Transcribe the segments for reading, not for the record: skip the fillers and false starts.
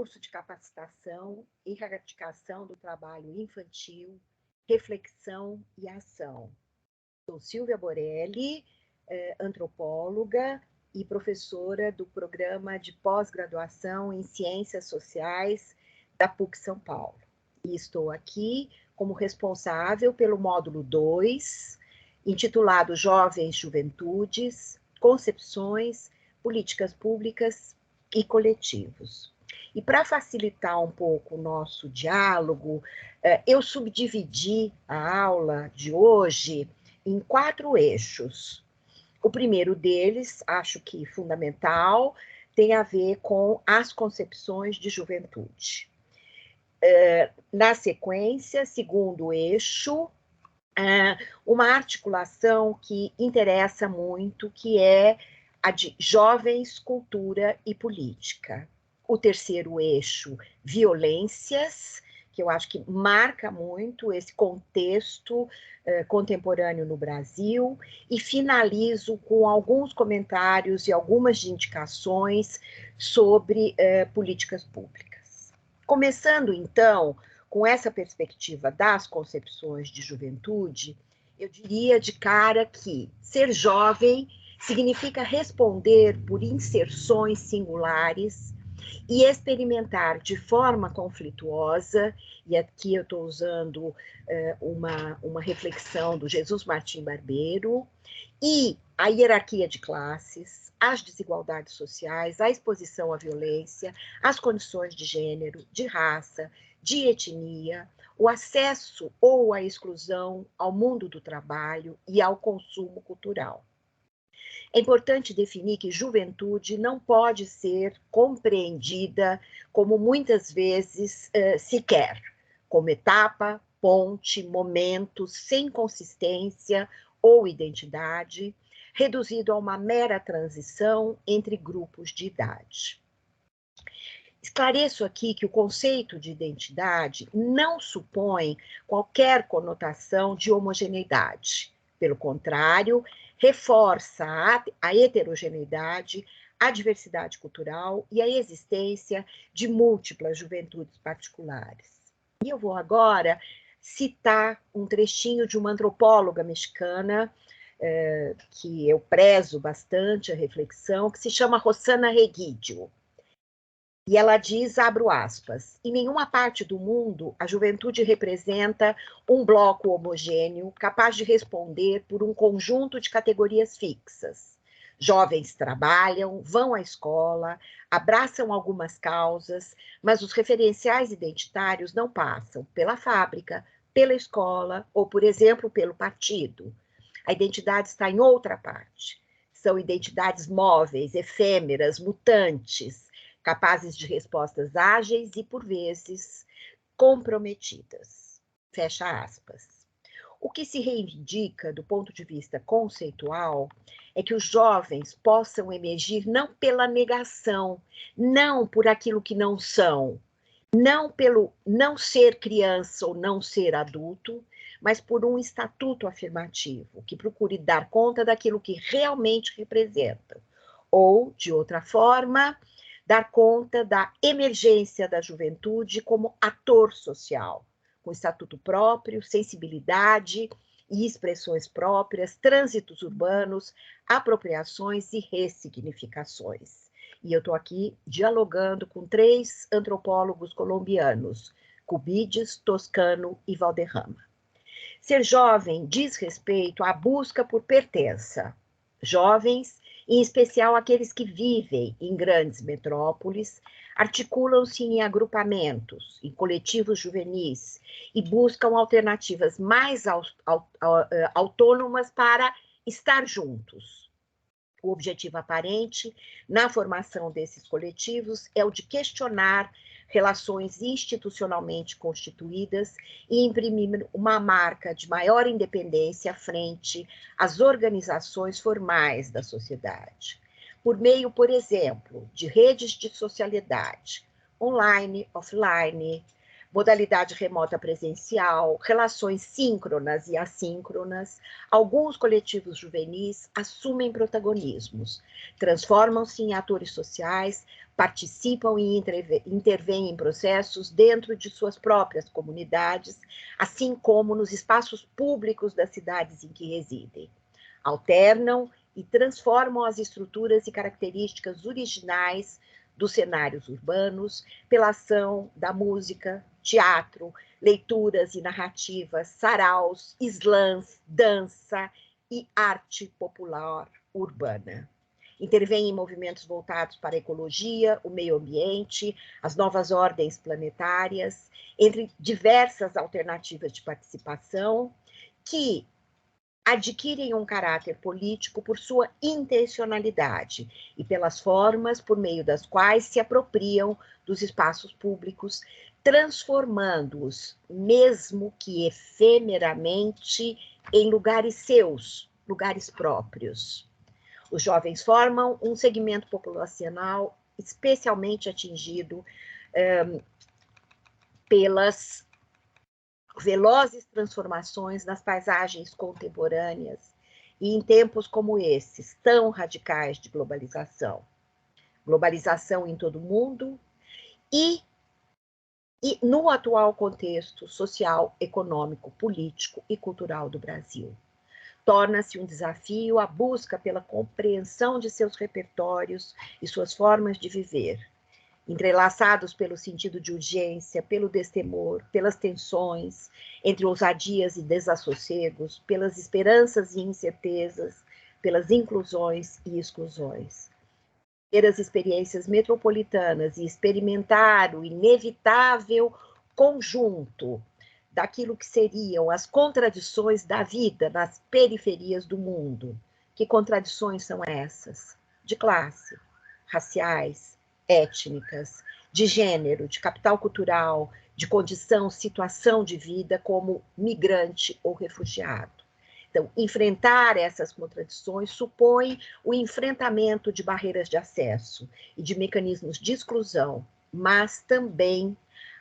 curso de capacitação e erradicação do trabalho infantil, reflexão e ação. Sou Silvia Borelli, antropóloga e professora do programa de pós-graduação em Ciências Sociais da PUC São Paulo. E estou aqui como responsável pelo módulo 2, intitulado Jovens Juventudes, Concepções, Políticas Públicas e Coletivos. E para facilitar um pouco o nosso diálogo, eu subdividi a aula de hoje em 4 eixos. O primeiro deles, acho que fundamental, tem a ver com as concepções de juventude. Na sequência, segundo eixo, uma articulação que interessa muito, que é a de jovens, cultura e política. O terceiro eixo, violências, que eu acho que marca muito esse contexto contemporâneo no Brasil, e finalizo com alguns comentários e algumas indicações sobre políticas públicas. Começando, então, com essa perspectiva das concepções de juventude, eu diria de cara que ser jovem significa responder por inserções singulares e experimentar de forma conflituosa, e aqui eu estou usando uma reflexão do Jesus Martim Barbeiro, e a hierarquia de classes, as desigualdades sociais, a exposição à violência, as condições de gênero, de raça, de etnia, o acesso ou a exclusão ao mundo do trabalho e ao consumo cultural. É importante definir que juventude não pode ser compreendida como muitas vezes se quer, como etapa, ponte, momento sem consistência ou identidade, reduzido a uma mera transição entre grupos de idade. Esclareço aqui que o conceito de identidade não supõe qualquer conotação de homogeneidade. Pelo contrário, reforça a heterogeneidade, a diversidade cultural e a existência de múltiplas juventudes particulares. E eu vou agora citar um trechinho de uma antropóloga mexicana, que eu prezo bastante a reflexão, que se chama Rosana Reguidio. E ela diz, abro aspas, em nenhuma parte do mundo a juventude representa um bloco homogêneo capaz de responder por um conjunto de categorias fixas. Jovens trabalham, vão à escola, abraçam algumas causas, mas os referenciais identitários não passam pela fábrica, pela escola ou, por exemplo, pelo partido. A identidade está em outra parte. São identidades móveis, efêmeras, mutantes, capazes de respostas ágeis e, por vezes, comprometidas. Fecha aspas. O que se reivindica, do ponto de vista conceitual, é que os jovens possam emergir não pela negação, não por aquilo que não são, não pelo não ser criança ou não ser adulto, mas por um estatuto afirmativo, que procure dar conta daquilo que realmente representam. Ou, de outra forma, dar conta da emergência da juventude como ator social, com estatuto próprio, sensibilidade e expressões próprias, trânsitos urbanos, apropriações e ressignificações. E eu estou aqui dialogando com 3 antropólogos colombianos, Cubides, Toscano e Valderrama. Ser jovem diz respeito à busca por pertença. Jovens, em especial aqueles que vivem em grandes metrópoles, articulam-se em agrupamentos, em coletivos juvenis, e buscam alternativas mais autônomas para estar juntos. O objetivo aparente na formação desses coletivos é o de questionar relações institucionalmente constituídas e imprimir uma marca de maior independência frente às organizações formais da sociedade. Por meio, por exemplo, de redes de socialidade, online, offline, modalidade remota presencial, relações síncronas e assíncronas, alguns coletivos juvenis assumem protagonismos, transformam-se em atores sociais participam e intervêm em processos dentro de suas próprias comunidades, assim como nos espaços públicos das cidades em que residem. Alternam e transformam as estruturas e características originais dos cenários urbanos pela ação da música, teatro, leituras e narrativas, saraus, slams, dança e arte popular urbana. Intervém em movimentos voltados para a ecologia, o meio ambiente, as novas ordens planetárias, entre diversas alternativas de participação que adquirem um caráter político por sua intencionalidade e pelas formas por meio das quais se apropriam dos espaços públicos, transformando-os, mesmo que efemeramente, em lugares seus, lugares próprios. Os jovens formam um segmento populacional especialmente atingido pelas velozes transformações nas paisagens contemporâneas e em tempos como esses, tão radicais de globalização. Globalização em todo o mundo e no atual contexto social, econômico, político e cultural do Brasil. Torna-se um desafio a busca pela compreensão de seus repertórios e suas formas de viver, entrelaçados pelo sentido de urgência, pelo destemor, pelas tensões entre ousadias e desassossegos, pelas esperanças e incertezas, pelas inclusões e exclusões. Ter as experiências metropolitanas e experimentar o inevitável conjunto daquilo que seriam as contradições da vida nas periferias do mundo. Que contradições são essas? De classe, raciais, étnicas, de gênero, de capital cultural, de condição, situação de vida como migrante ou refugiado. Então, enfrentar essas contradições supõe o enfrentamento de barreiras de acesso e de mecanismos de exclusão, mas também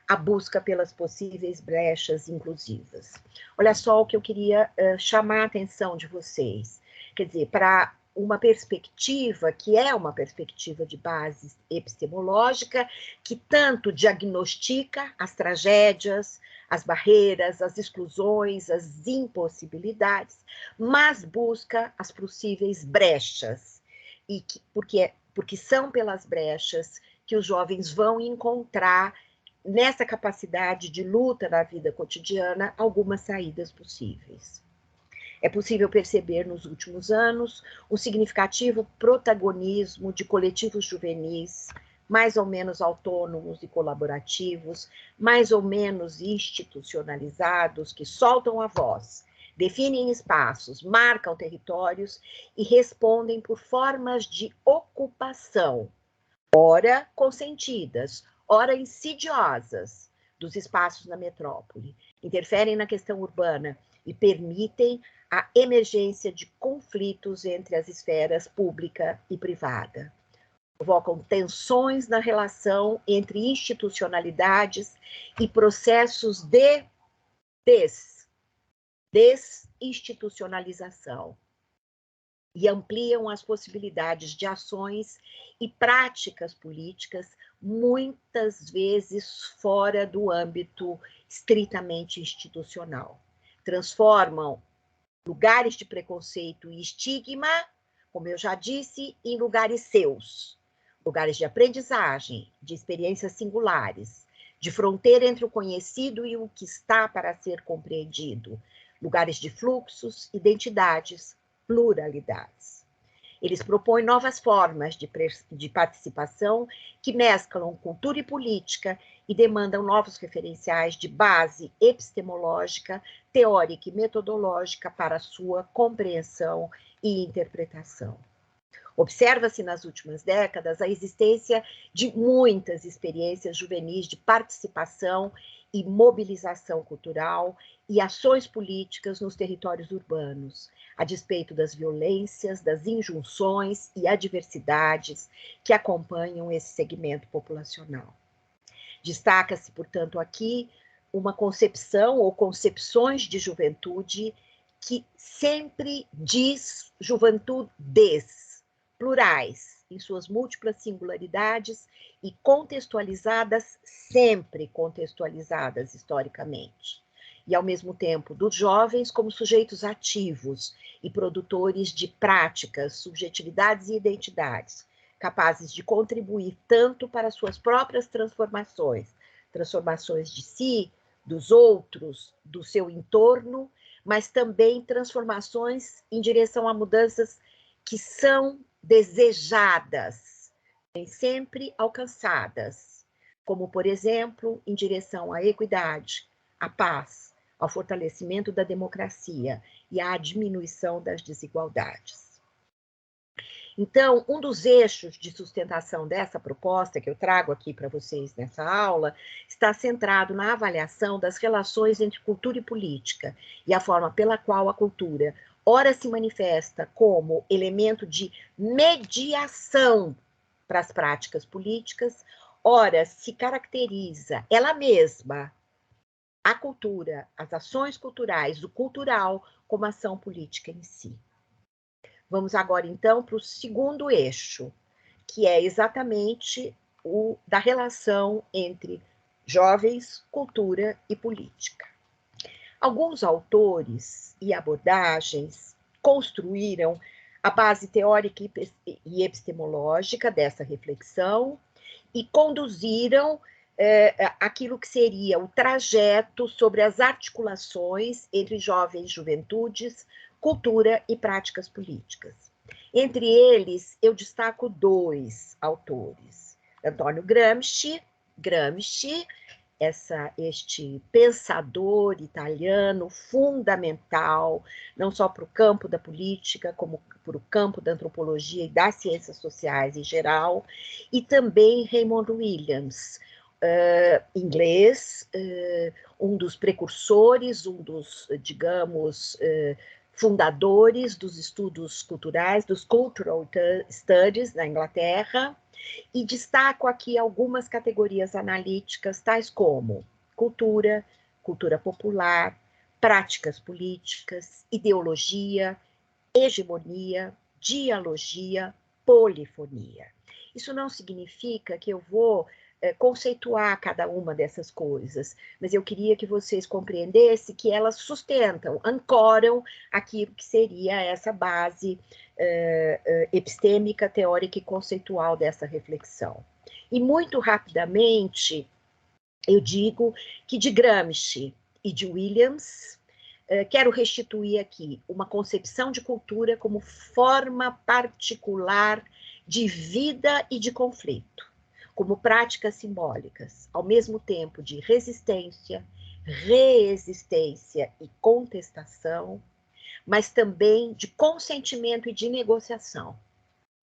a busca pelas possíveis brechas inclusivas. Olha só o que eu queria chamar a atenção de vocês. Quer dizer, para uma perspectiva que é uma perspectiva de base epistemológica, que tanto diagnostica as tragédias, as barreiras, as exclusões, as impossibilidades, mas busca as possíveis brechas, e porque são pelas brechas que os jovens vão encontrar nessa capacidade de luta na vida cotidiana, algumas saídas possíveis. É possível perceber nos últimos anos um significativo protagonismo de coletivos juvenis, mais ou menos autônomos e colaborativos, mais ou menos institucionalizados, que soltam a voz, definem espaços, marcam territórios e respondem por formas de ocupação, ora consentidas, ora insidiosas, dos espaços na metrópole, interferem na questão urbana e permitem a emergência de conflitos entre as esferas pública e privada. Provocam tensões na relação entre institucionalidades e processos de desinstitucionalização, e ampliam as possibilidades de ações e práticas políticas, muitas vezes fora do âmbito estritamente institucional. Transformam lugares de preconceito e estigma, como eu já disse, em lugares seus, lugares de aprendizagem, de experiências singulares, de fronteira entre o conhecido e o que está para ser compreendido, lugares de fluxos, identidades, pluralidades. Eles propõem novas formas de participação que mesclam cultura e política e demandam novos referenciais de base epistemológica, teórica e metodológica para sua compreensão e interpretação. Observa-se nas últimas décadas a existência de muitas experiências juvenis de participação e mobilização cultural e ações políticas nos territórios urbanos, a despeito das violências, das injunções e adversidades que acompanham esse segmento populacional. Destaca-se, portanto, aqui uma concepção ou concepções de juventude que sempre diz juventudes plurais, em suas múltiplas singularidades e contextualizadas, sempre contextualizadas historicamente. E, ao mesmo tempo, dos jovens como sujeitos ativos e produtores de práticas, subjetividades e identidades, capazes de contribuir tanto para suas próprias transformações, transformações de si, dos outros, do seu entorno, mas também transformações em direção a mudanças que são desejadas, nem sempre alcançadas, como, por exemplo, em direção à equidade, à paz, ao fortalecimento da democracia e à diminuição das desigualdades. Então, um dos eixos de sustentação dessa proposta que eu trago aqui para vocês nessa aula está centrado na avaliação das relações entre cultura e política e a forma pela qual a cultura ora se manifesta como elemento de mediação para as práticas políticas, ora se caracteriza ela mesma, a cultura, as ações culturais, o cultural, como ação política em si. Vamos agora, então, para o segundo eixo, que é exatamente o da relação entre jovens, cultura e política. Alguns autores e abordagens construíram a base teórica e epistemológica dessa reflexão e conduziram aquilo que seria o trajeto sobre as articulações entre jovens juventudes, cultura e práticas políticas. Entre eles, eu destaco dois autores. Antônio Gramsci, este pensador italiano fundamental, não só para o campo da política, como para o campo da antropologia e das ciências sociais em geral, e também Raymond Williams, inglês, um dos precursores, um dos, digamos, fundadores dos estudos culturais, dos Cultural Studies na Inglaterra, e destaco aqui algumas categorias analíticas, tais como cultura, cultura popular, práticas políticas, ideologia, hegemonia, dialogia, polifonia. Isso não significa que eu vou conceituar cada uma dessas coisas, mas eu queria que vocês compreendessem que elas sustentam, ancoram aquilo que seria essa base epistêmica, teórica e conceitual dessa reflexão. E muito rapidamente, eu digo que de Gramsci e de Williams, quero restituir aqui uma concepção de cultura como forma particular de vida e de conflito, como práticas simbólicas, ao mesmo tempo de resistência, reexistência e contestação, mas também de consentimento e de negociação,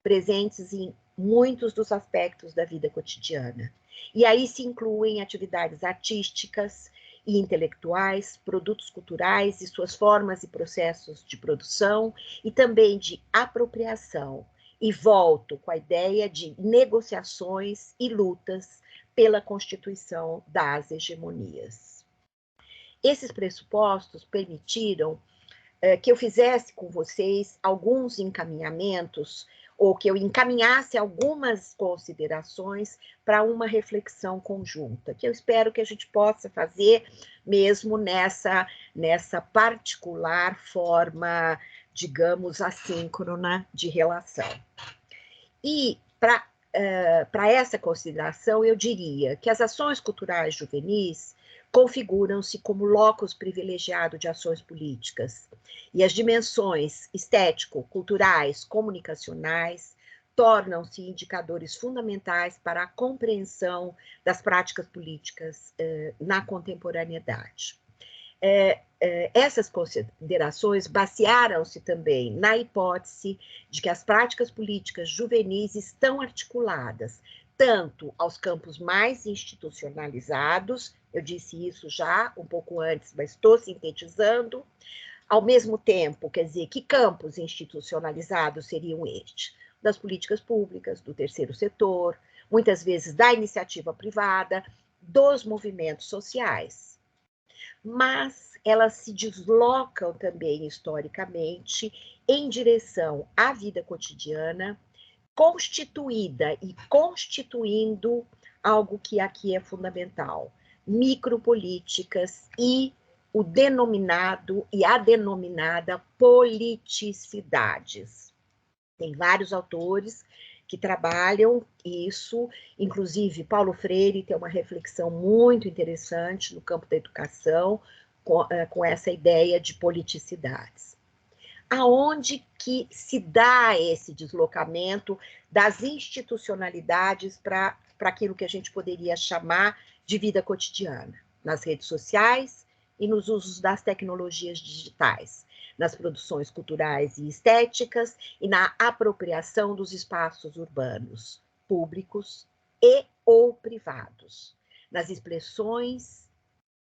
presentes em muitos dos aspectos da vida cotidiana. E aí se incluem atividades artísticas e intelectuais, produtos culturais e suas formas e processos de produção, e também de apropriação. E volto com a ideia de negociações e lutas pela constituição das hegemonias. Esses pressupostos permitiram que eu fizesse com vocês alguns encaminhamentos, ou que eu encaminhasse algumas considerações para uma reflexão conjunta, que eu espero que a gente possa fazer mesmo nessa particular forma, digamos, assíncrona de relação. E para essa consideração, eu diria que as ações culturais juvenis configuram-se como locus privilegiado de ações políticas, e as dimensões estético-culturais, comunicacionais, tornam-se indicadores fundamentais para a compreensão das práticas políticas na contemporaneidade. Essas considerações basearam-se também na hipótese de que as práticas políticas juvenis estão articuladas tanto aos campos mais institucionalizados, eu disse isso já um pouco antes, mas estou sintetizando, ao mesmo tempo, quer dizer, que campos institucionalizados seriam estes? Das políticas públicas, do terceiro setor, muitas vezes da iniciativa privada, dos movimentos sociais. Mas elas se deslocam também historicamente em direção à vida cotidiana, constituída e constituindo algo que aqui é fundamental, micropolíticas e o denominado e a denominada politicidades. Tem vários autores que trabalham isso, inclusive Paulo Freire tem uma reflexão muito interessante no campo da educação, com essa ideia de politicidades. Aonde que se dá esse deslocamento das institucionalidades para aquilo que a gente poderia chamar de vida cotidiana? Nas redes sociais e nos usos das tecnologias digitais, nas produções culturais e estéticas e na apropriação dos espaços urbanos, públicos e ou privados, nas expressões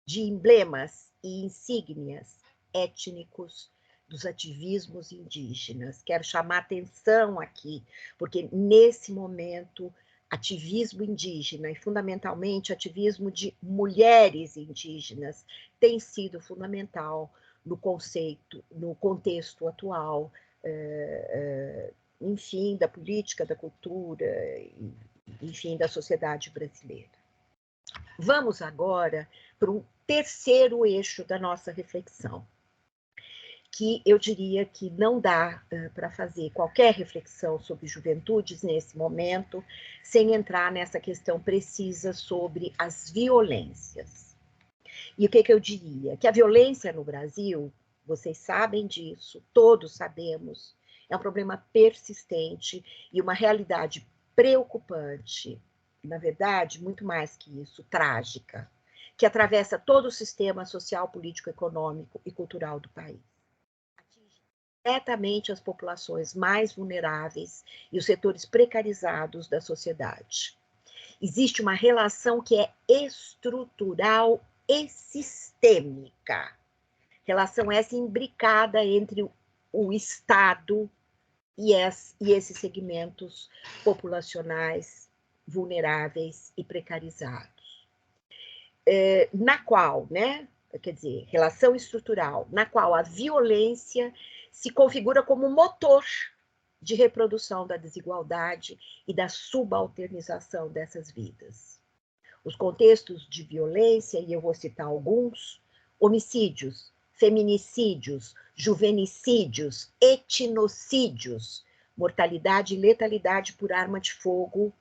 de emblemas e insígnias étnicos dos ativismos indígenas. Quero chamar atenção aqui, porque nesse momento ativismo indígena e fundamentalmente ativismo de mulheres indígenas tem sido fundamental no conceito, no contexto atual, enfim, da política, da cultura, enfim, da sociedade brasileira. Vamos agora para o terceiro eixo da nossa reflexão, que eu diria que não dá para fazer qualquer reflexão sobre juventudes nesse momento, sem entrar nessa questão precisa sobre as violências. E o que eu diria? Que a violência no Brasil, vocês sabem disso, todos sabemos, é um problema persistente e uma realidade preocupante, na verdade, muito mais que isso, trágica, que atravessa todo o sistema social, político, econômico e cultural do país. Atinge diretamente as populações mais vulneráveis e os setores precarizados da sociedade. Existe uma relação que é estrutural e sistêmica. Relação essa imbricada entre o Estado e esses segmentos populacionais vulneráveis e precarizados. Na qual, né, quer dizer, relação estrutural, na qual a violência se configura como motor de reprodução da desigualdade e da subalternização dessas vidas. Os contextos de violência, e eu vou citar alguns: homicídios, feminicídios, juvenicídios, etnocídios, mortalidade e letalidade por arma de fogo,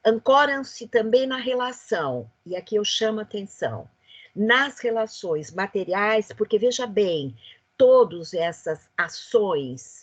ancoram-se também na relação, e aqui eu chamo a atenção, nas relações materiais, porque, veja bem, todas essas ações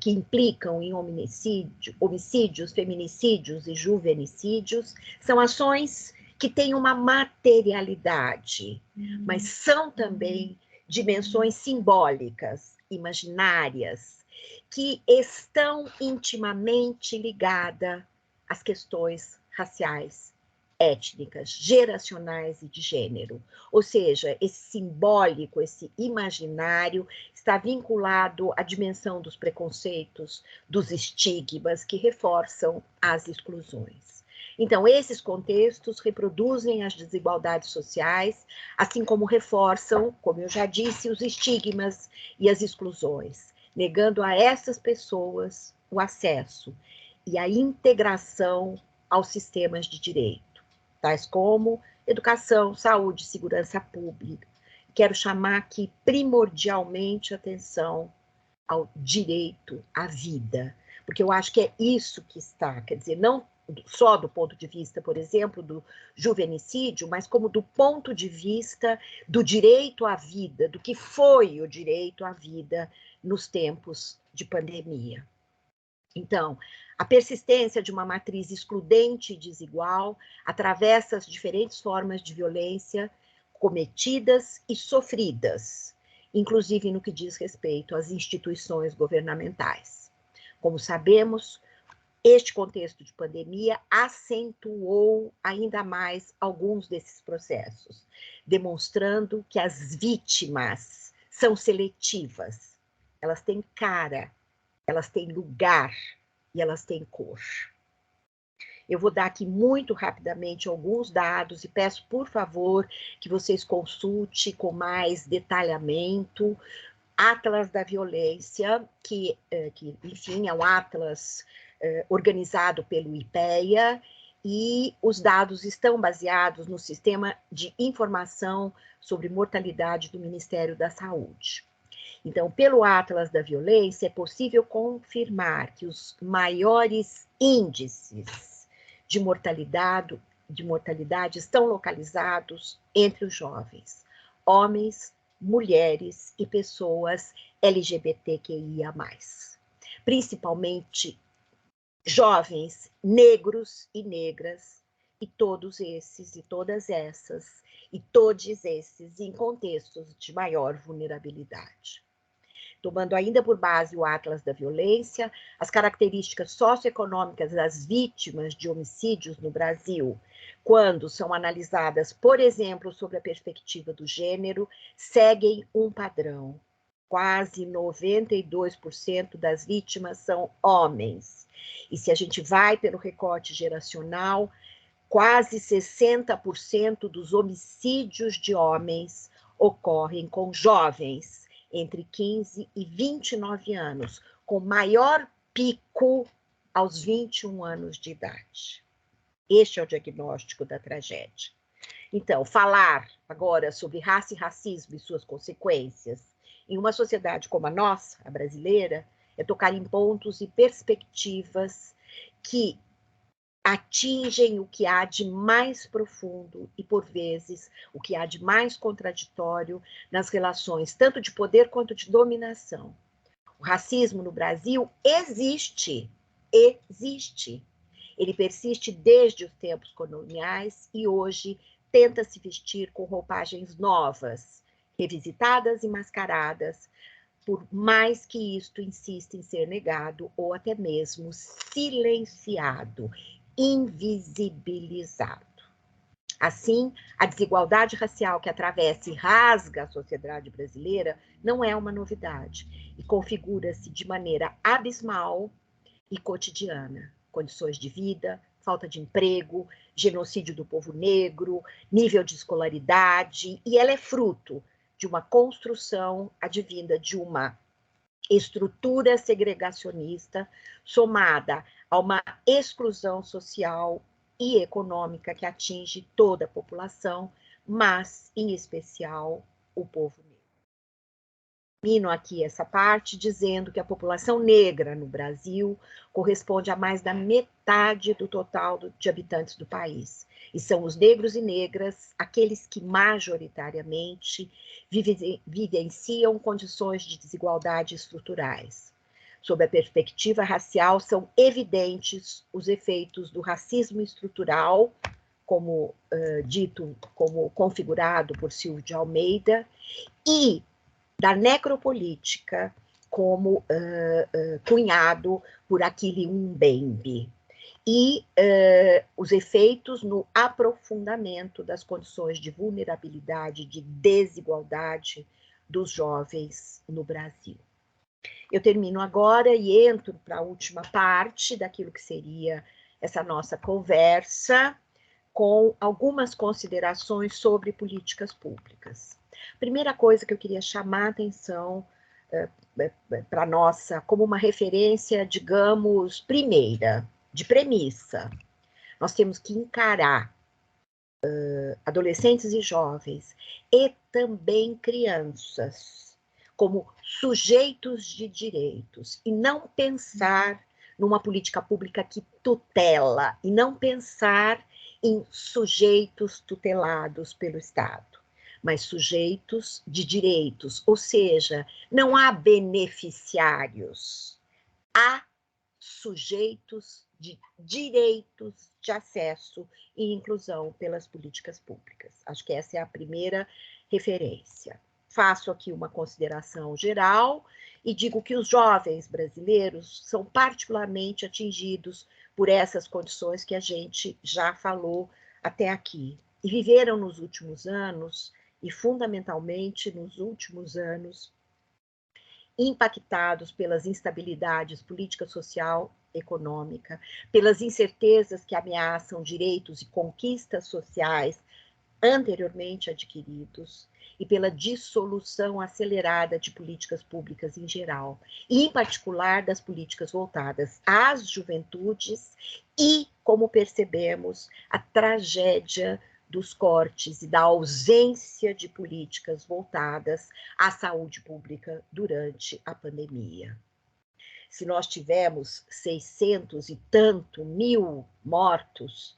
que implicam em homicídios, feminicídios e juvenicídios, são ações que têm uma materialidade, mas são também dimensões simbólicas, imaginárias, que estão intimamente ligadas às questões raciais, étnicas, geracionais e de gênero. Ou seja, esse simbólico, esse imaginário está vinculado à dimensão dos preconceitos, dos estigmas que reforçam as exclusões. Então, esses contextos reproduzem as desigualdades sociais, assim como reforçam, como eu já disse, os estigmas e as exclusões, negando a essas pessoas o acesso e a integração aos sistemas de direito, tais como educação, saúde, segurança pública. Quero chamar aqui primordialmente atenção ao direito à vida, porque eu acho que é isso que está, quer dizer, não só do ponto de vista, por exemplo, do juvenicídio, mas como do ponto de vista do direito à vida, do que foi o direito à vida nos tempos de pandemia. Então, a persistência de uma matriz excludente e desigual atravessa as diferentes formas de violência cometidas e sofridas, inclusive no que diz respeito às instituições governamentais. Como sabemos, este contexto de pandemia acentuou ainda mais alguns desses processos, demonstrando que as vítimas são seletivas, elas têm cara, elas têm lugar e elas têm cor. Eu vou dar aqui muito rapidamente alguns dados e peço, por favor, que vocês consultem com mais detalhamento Atlas da Violência, que enfim, é um atlas organizado pelo IPEA, e os dados estão baseados no Sistema de Informação sobre Mortalidade do Ministério da Saúde. Então, pelo Atlas da Violência, é possível confirmar que os maiores índices de mortalidade estão localizados entre os jovens, homens, mulheres e pessoas LGBTQIA+. Principalmente jovens negros e negras, e todos esses e todas essas, e todos esses em contextos de maior vulnerabilidade. Tomando ainda por base o Atlas da Violência, as características socioeconômicas das vítimas de homicídios no Brasil, quando são analisadas, por exemplo, sob a perspectiva do gênero, seguem um padrão. Quase 92% das vítimas são homens. E se a gente vai pelo recorte geracional, quase 60% dos homicídios de homens ocorrem com jovens, entre 15 e 29 anos, com maior pico aos 21 anos de idade. Este é o diagnóstico da tragédia. Então, falar agora sobre raça e racismo e suas consequências em uma sociedade como a nossa, a brasileira, é tocar em pontos e perspectivas que atingem o que há de mais profundo e, por vezes, o que há de mais contraditório nas relações, tanto de poder quanto de dominação. O racismo no Brasil existe. Ele persiste desde os tempos coloniais e hoje tenta se vestir com roupagens novas, revisitadas e mascaradas, por mais que isto insista em ser negado ou até mesmo silenciado, invisibilizado. Assim, a desigualdade racial que atravessa e rasga a sociedade brasileira não é uma novidade e configura-se de maneira abismal e cotidiana. Condições de vida, falta de emprego, genocídio do povo negro, nível de escolaridade, e ela é fruto de uma construção advinda de uma estrutura segregacionista somada a uma exclusão social e econômica que atinge toda a população, mas, em especial, o povo negro. Termino aqui essa parte dizendo que a população negra no Brasil corresponde a mais da metade do total de habitantes do país. E são os negros e negras aqueles que majoritariamente vivenciam condições de desigualdade estruturais. Sob a perspectiva racial, são evidentes os efeitos do racismo estrutural, como dito, como configurado por Silvio de Almeida, e da necropolítica, como cunhado por Achille Mbembe, e os efeitos no aprofundamento das condições de vulnerabilidade, de desigualdade dos jovens no Brasil. Eu termino agora e entro para a última parte daquilo que seria essa nossa conversa, com algumas considerações sobre políticas públicas. Primeira coisa que eu queria chamar a atenção para nossa, como uma referência, digamos, primeira, de premissa. Nós temos que encarar adolescentes e jovens e também crianças como sujeitos de direitos e não pensar numa política pública que tutela e não pensar em sujeitos tutelados pelo Estado, mas sujeitos de direitos, ou seja, não há beneficiários, há sujeitos de direitos de acesso e inclusão pelas políticas públicas. Acho que essa é a primeira referência. Faço aqui uma consideração geral e digo que os jovens brasileiros são particularmente atingidos por essas condições que a gente já falou até aqui. E viveram nos últimos anos, e fundamentalmente nos últimos anos, impactados pelas instabilidades política, social, econômica, pelas incertezas que ameaçam direitos e conquistas sociais anteriormente adquiridos e pela dissolução acelerada de políticas públicas em geral, e em particular das políticas voltadas às juventudes e, como percebemos, a tragédia dos cortes e da ausência de políticas voltadas à saúde pública durante a pandemia. Se nós tivemos 600 e tanto mil mortos,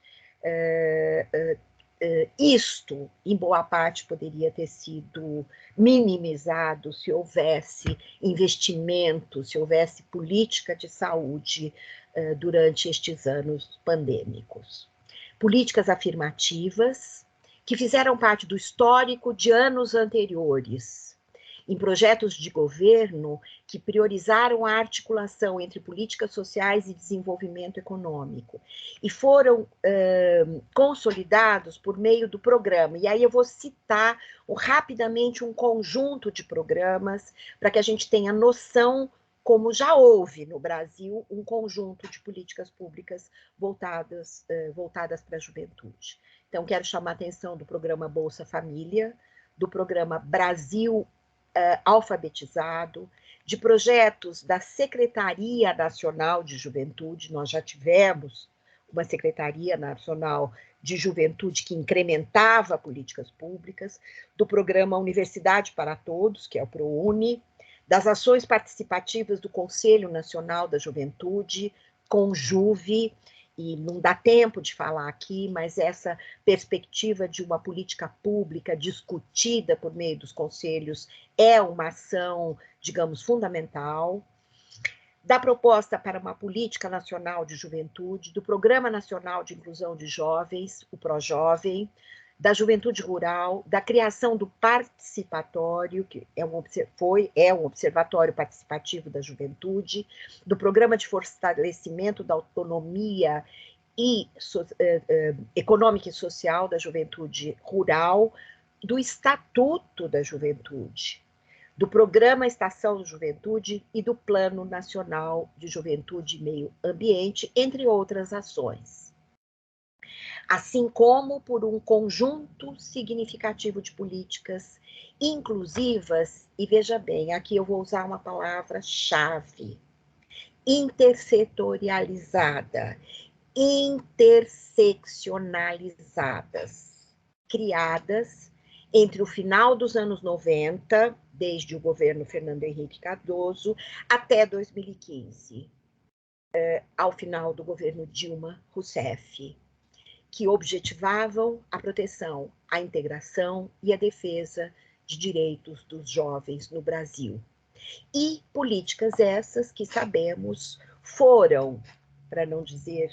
isto, em boa parte, poderia ter sido minimizado se houvesse investimento, se houvesse política de saúde durante estes anos pandêmicos. Políticas afirmativas que fizeram parte do histórico de anos anteriores, em projetos de governo que priorizaram a articulação entre políticas sociais e desenvolvimento econômico, e foram consolidados por meio do programa. E aí eu vou citar rapidamente um conjunto de programas para que a gente tenha noção como já houve no Brasil um conjunto de políticas públicas voltadas para a juventude. Então, quero chamar a atenção do programa Bolsa Família, do programa Brasil Alfabetizado, de projetos da Secretaria Nacional de Juventude. Nós já tivemos uma Secretaria Nacional de Juventude que incrementava políticas públicas, do programa Universidade para Todos, que é o ProUni, das ações participativas do Conselho Nacional da Juventude, Conjuve, e não dá tempo de falar aqui, mas essa perspectiva de uma política pública discutida por meio dos conselhos é uma ação, digamos, fundamental. Da proposta para uma política nacional de juventude, do Programa Nacional de Inclusão de Jovens, o ProJovem, da juventude rural, da criação do participatório, que é um observatório participativo da juventude, do programa de fortalecimento da autonomia econômica e social da juventude rural, do Estatuto da Juventude, do Programa Estação Juventude e do Plano Nacional de Juventude e Meio Ambiente, entre outras ações. Assim como por um conjunto significativo de políticas inclusivas, e veja bem, aqui eu vou usar uma palavra-chave, intersetorializada, interseccionalizadas, criadas entre o final dos anos 90, desde o governo Fernando Henrique Cardoso, até 2015, ao final do governo Dilma Rousseff, que objetivavam a proteção, a integração e a defesa de direitos dos jovens no Brasil. E políticas essas que sabemos foram, para não dizer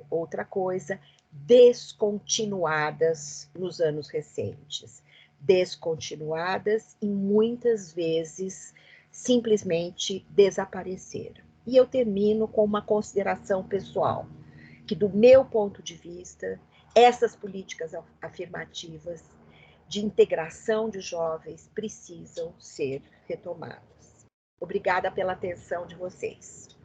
outra coisa, descontinuadas nos anos recentes. Descontinuadas e muitas vezes simplesmente desapareceram. E eu termino com uma consideração pessoal, que do meu ponto de vista, essas políticas afirmativas de integração de jovens precisam ser retomadas. Obrigada pela atenção de vocês.